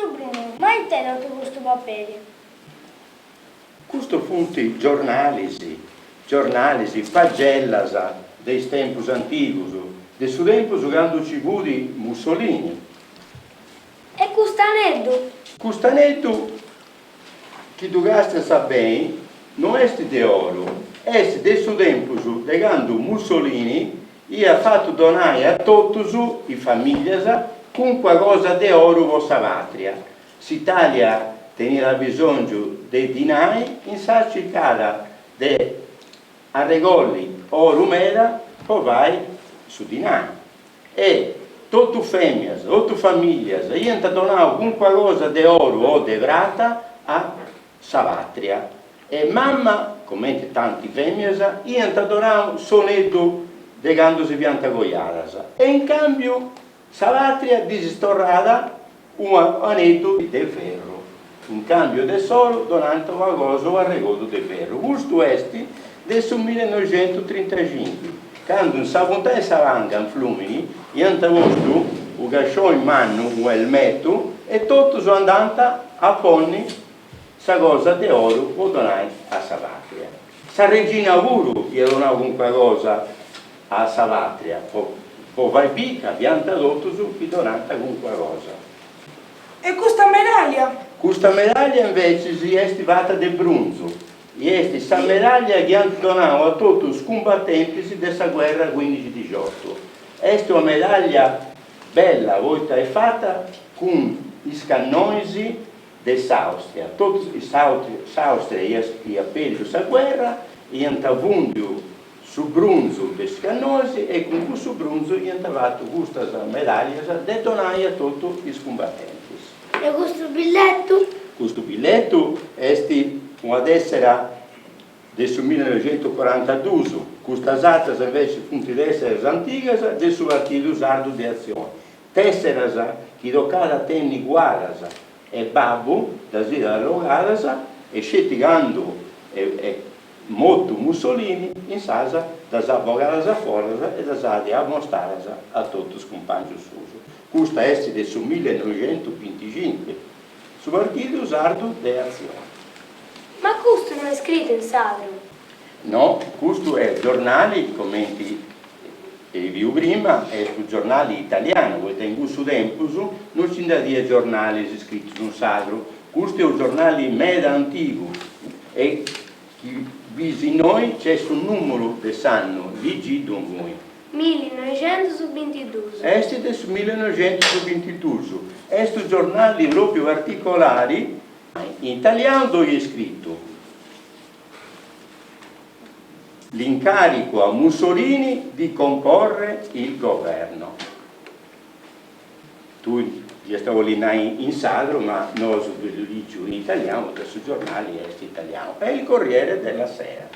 Maestro Bruno, ma in te dato questo papere? Questo funti giornalisi, pagellas dei tempus antigus, de su tempus quando ci vudi Mussolini. E Custaneddu? Custaneddu, chi tu gasta sa bene, non è di oro, è del su tempus de quando Mussolini ha fatto donare a tutti i famiglie con qualcosa di oro vostra patria. S'Italia teneva bisogno di dinari, in sa cercata di arregolli oro meda, poi vai su dinari. E tutte femmine, tutte famiglie, hanno donato con qualcosa di oro o di grata a sa patria. E mamma, come tanti femmine, hanno donato sonetto de quando si pianta goiadas. E in cambio sa patria disistorrata un anetto del ferro. In cambio del solo donante qualcosa al regolo del ferro. Questo è del 1935, quando in Savontà e Savanga, in Flumini, hanno avuto un gasciò in mano, un elmetto, e tutti sono andati a ponni sa cosa di oro o donare a sa patria. Sa regina Uru gli ha donato qualcosa a sa patria, poi vai pica, pianta d'otto su, chi donata con qualcosa. E questa medaglia? Questa medaglia invece si è stivata di bronzo. E questa medaglia che hanno donato a tutti i combattenti della guerra 15-18. È una medaglia bella, volta è fatta con i cannoni dell'Austria. Tutti i Austria che hanno perso questa guerra hanno avuto su bronzo dei cannoni e con questo bronzo hanno fatto questa medaglia da donare a tutti i combattenti. E questo biglietto? Questo biglietto è una tessera del 1942, questa data invece funti tessere antiche del suo partito sardo di azione. Tessera che toccata tenni guaras e babbo da sera logaras e sceticando e molto Mussolini in sasa da savogaras fuori e da sadi a mostrare a tutti i compagni suoi. Questa è del 1925, su partito sardo di azione. Ma questo non è scritto in sacro? No, questo è giornali, commenti vi prima, è su giornali italiani, perché in questo tempo non ci sono giornali scritti sul sacro, questo è un giornale meda antico e visi noi c'è sul numero del sanno, VG dunque. 1922. È del 1922, è un giornale proprio particolari, in italiano dove è scritto l'incarico a Mussolini di comporre il governo. Tu gli stavo lì in sacro, ma non lo dico in italiano, perché su giornali è italiano. È il Corriere della Sera.